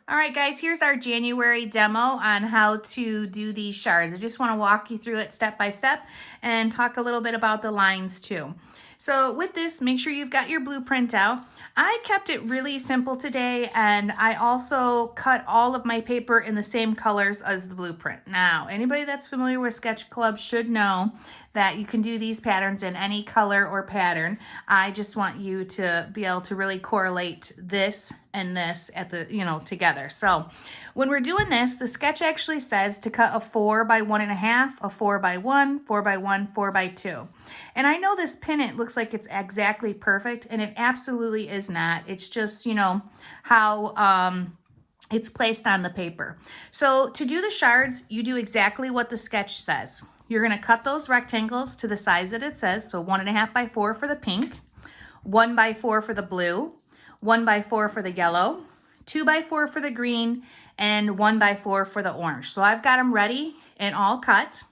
All right, guys, here's our January demo on how to do these shards. I just want to walk you through it step by step and talk a little bit about the lines too. So with this, make sure you've got your blueprint out. I kept it really simple today, and I also cut all of my paper in the same colors as the blueprint. Now, anybody that's familiar with Sketch Club should know that you can do these patterns in any color or pattern. I just want you to be able to really correlate this and this at the, together. So when we're doing this, the sketch actually says to cut a 4 by 1.5, a 4 by 1, 4 by 1, 4 by 2. And I know this pennant looks like it's exactly perfect, and it absolutely is not. It's just, how it's placed on the paper. So to do the shards, you do exactly what the sketch says. You're going to cut those rectangles to the size that it says. So 1.5 by 4 for the pink, 1 by 4 for the blue, 1 by 4 for the yellow, 2 by 4 for the green, and 1 by 4 for the orange. So I've got them ready and all cut.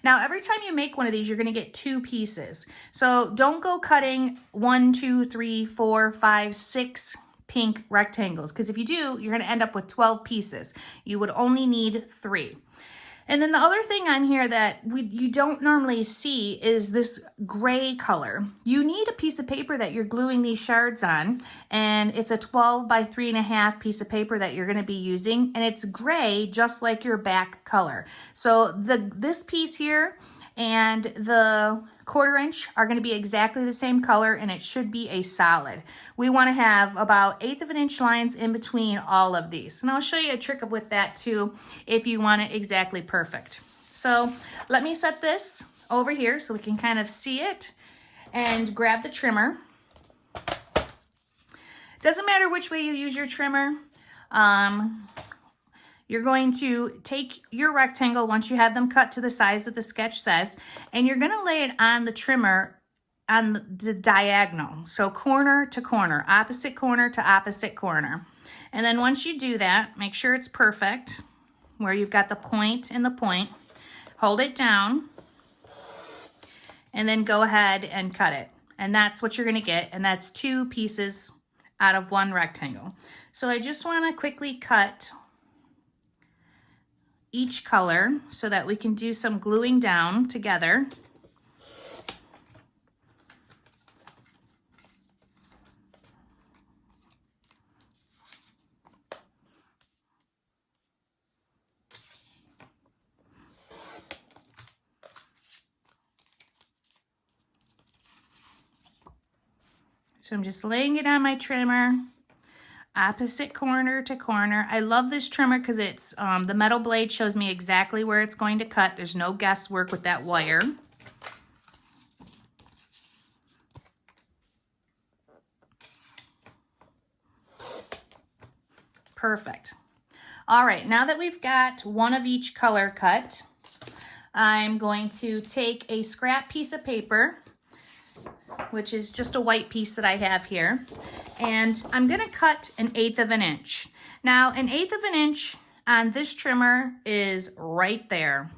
Now, every time you make one of these, you're going to get 2 pieces. So don't go cutting 1, 2, 3, 4, 5, 6 pink rectangles, because if you do, you're going to end up with 12 pieces. You would only need 3. And then the other thing on here that you don't normally see is this gray color. You need a piece of paper that you're gluing these shards on, and it's a 12 by 3.5 piece of paper that you're going to be using, and it's gray just like your back color. So this piece here and the 1/4 inch are going to be exactly the same color, and it should be a solid. We want to have about 1/8 of an inch lines in between all of these. And I'll show you a trick with that too if you want it exactly perfect. So let me set this over here so we can kind of see it, and grab the trimmer. Doesn't matter which way you use your trimmer. You're going to take your rectangle once you have them cut to the size that the sketch says, and you're going to lay it on the trimmer on the diagonal. So corner to corner, opposite corner to opposite corner. And then once you do that, make sure it's perfect, where you've got the point and the point. Hold it down, and then go ahead and cut it. And that's what you're going to get, and that's 2 pieces out of 1 rectangle. So I just want to quickly cut each color so that we can do some gluing down together. So I'm just laying it on my trimmer, opposite corner to corner. I love this trimmer because it's the metal blade shows me exactly where it's going to cut. There's no guesswork with that wire. Perfect. All right, now that we've got 1 of each color cut, I'm going to take a scrap piece of paper, which is just a white piece that I have here, and I'm going to cut 1/8 of an inch. Now, 1/8 of an inch on this trimmer is right there.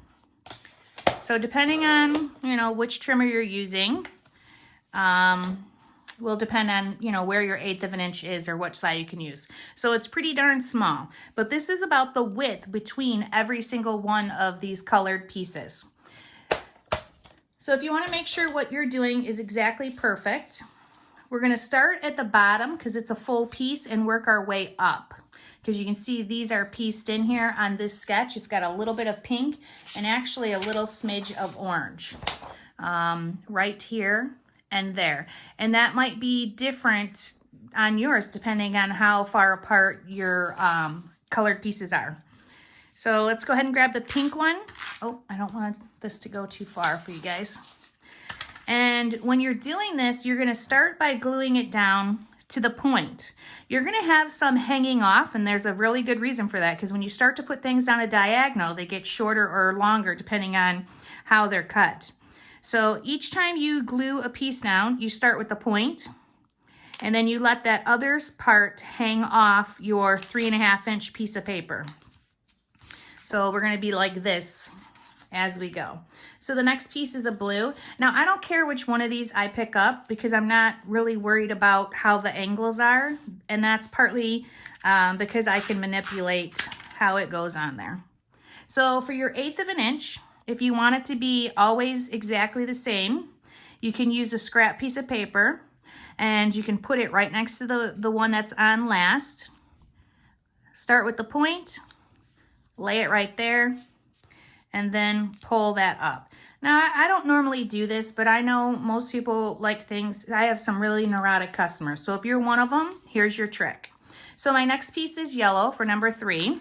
So depending on, which trimmer you're using, will depend on, where your 1/8 of an inch is or which side you can use. So it's pretty darn small, but this is about the width between every single one of these colored pieces. So if you want to make sure what you're doing is exactly perfect, we're going to start at the bottom because it's a full piece and work our way up. Because you can see these are pieced in here on this sketch. It's got a little bit of pink and actually a little smidge of orange right here and there. And that might be different on yours depending on how far apart your colored pieces are. So let's go ahead and grab the pink one. Oh, I don't want this to go too far for you guys. And when you're doing this, you're going to start by gluing it down to the point. You're going to have some hanging off, and there's a really good reason for that, because when you start to put things on a diagonal, they get shorter or longer depending on how they're cut. So each time you glue a piece down, you start with the point, and then you let that other part hang off your 3.5 inch piece of paper. So we're going to be like this as we go. So the next piece is a blue. Now I don't care which one of these I pick up because I'm not really worried about how the angles are, and that's partly because I can manipulate how it goes on there. So for your 1/8 of an inch, if you want it to be always exactly the same, you can use a scrap piece of paper and you can put it right next to the one that's on last. Start with the point, lay it right there, and then pull that up. Now, I don't normally do this, but I know most people like things. I have some really neurotic customers. So if you're one of them, here's your trick. So my next piece is yellow for number 3.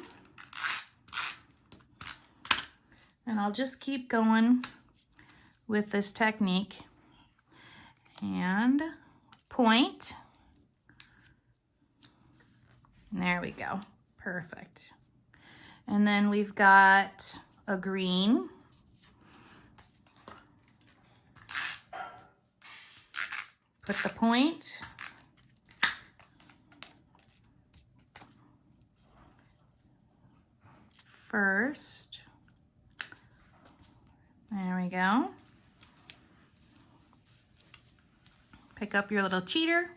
And I'll just keep going with this technique. And point. There we go. Perfect. And then we've got a green. Put the point. First. There we go. Pick up your little cheater,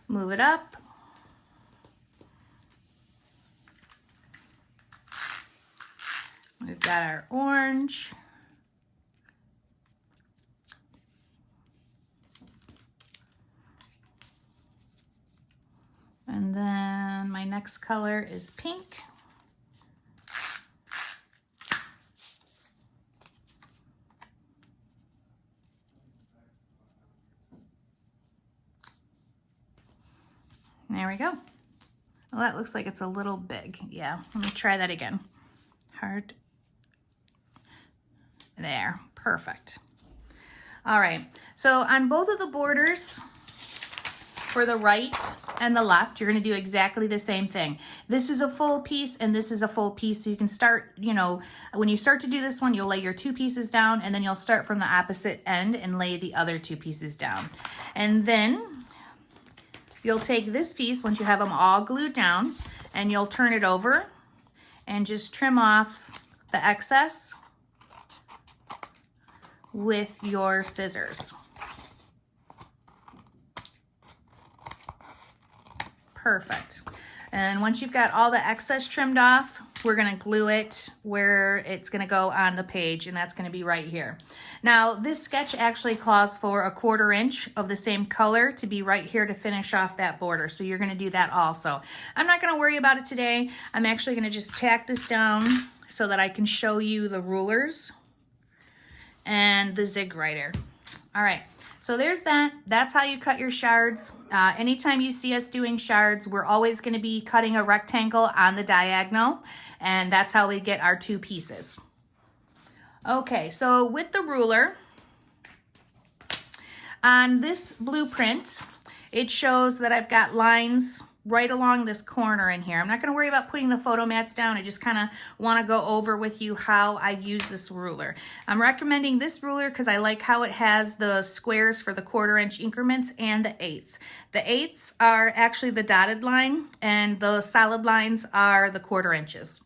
move it up. We've got our orange. And then my next color is pink. There we go. Well, that looks like it's a little big. Yeah, let me try that again. Hard. There, perfect. All right, so on both of the borders, for the right and the left, you're gonna do exactly the same thing. This is a full piece and this is a full piece. So you can start, you know, when you start to do this one, you'll lay your 2 pieces down and then you'll start from the opposite end and lay the other 2 pieces down. And then you'll take this piece, once you have them all glued down, and you'll turn it over and just trim off the excess with your scissors. Perfect. And once you've got all the excess trimmed off, we're gonna glue it where it's gonna go on the page, and that's gonna be right here. Now, this sketch actually calls for a 1/4 inch of the same color to be right here to finish off that border. So you're gonna do that also. I'm not gonna worry about it today. I'm actually gonna just tack this down so that I can show you the rulers and the zig writer. All right. So there's that. That's how you cut your shards. Anytime you see us doing shards, we're always going to be cutting a rectangle on the diagonal, and that's how we get our 2 pieces. Okay, so with the ruler, on this blueprint, it shows that I've got lines right along this corner in here. I'm not going to worry about putting the photo mats down. I just kind of want to go over with you how I use this ruler. I'm recommending this ruler because I like how it has the squares for the 1/4 inch increments and the 8ths. The 8ths are actually the dotted line and the solid lines are the 1/4 inches.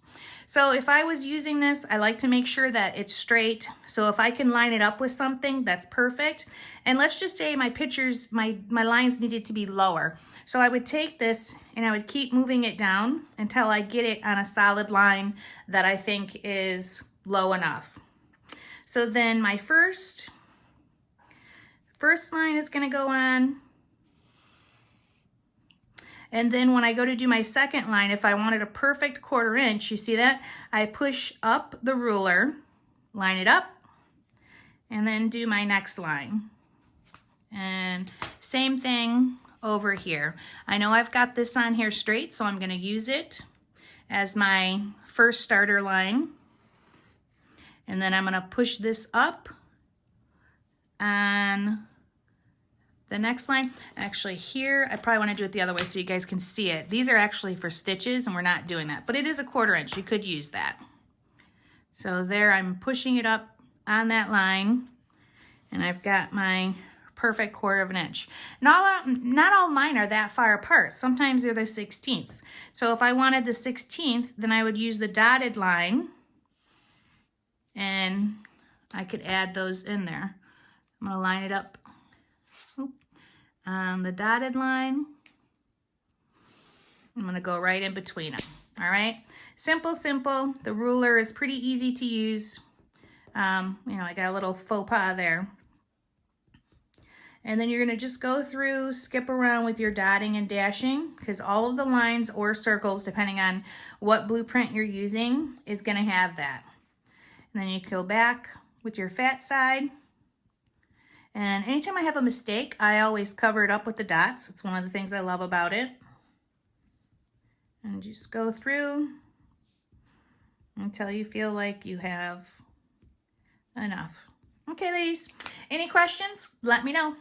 So if I was using this, I like to make sure that it's straight. So if I can line it up with something, that's perfect. And let's just say my pictures, my lines needed to be lower. So I would take this and I would keep moving it down until I get it on a solid line that I think is low enough. So then my first line is going to go on. And then when I go to do my second line, if I wanted a perfect 1/4 inch, you see that? I push up the ruler, line it up, and then do my next line. And same thing over here. I know I've got this on here straight, so I'm going to use it as my first starter line. And then I'm going to push this up on the next line. Actually here, I probably want to do it the other way so you guys can see it. These are actually for stitches and we're not doing that, but it is a 1/4 inch. You could use that. So there I'm pushing it up on that line and I've got my perfect 1/4 of an inch. Not all mine are that far apart. Sometimes they're the 16ths. So if I wanted the 16th, then I would use the dotted line and I could add those in there. I'm going to line it up on the dotted line. I'm going to go right in between them. All right. Simple, simple. The ruler is pretty easy to use. You know, I got a little faux pas there. And then you're going to just go through, skip around with your dotting and dashing, because all of the lines or circles, depending on what blueprint you're using, is going to have that. And then you go back with your fat side. And anytime I have a mistake, I always cover it up with the dots. It's one of the things I love about it. And just go through until you feel like you have enough. Okay, ladies, any questions? Let me know.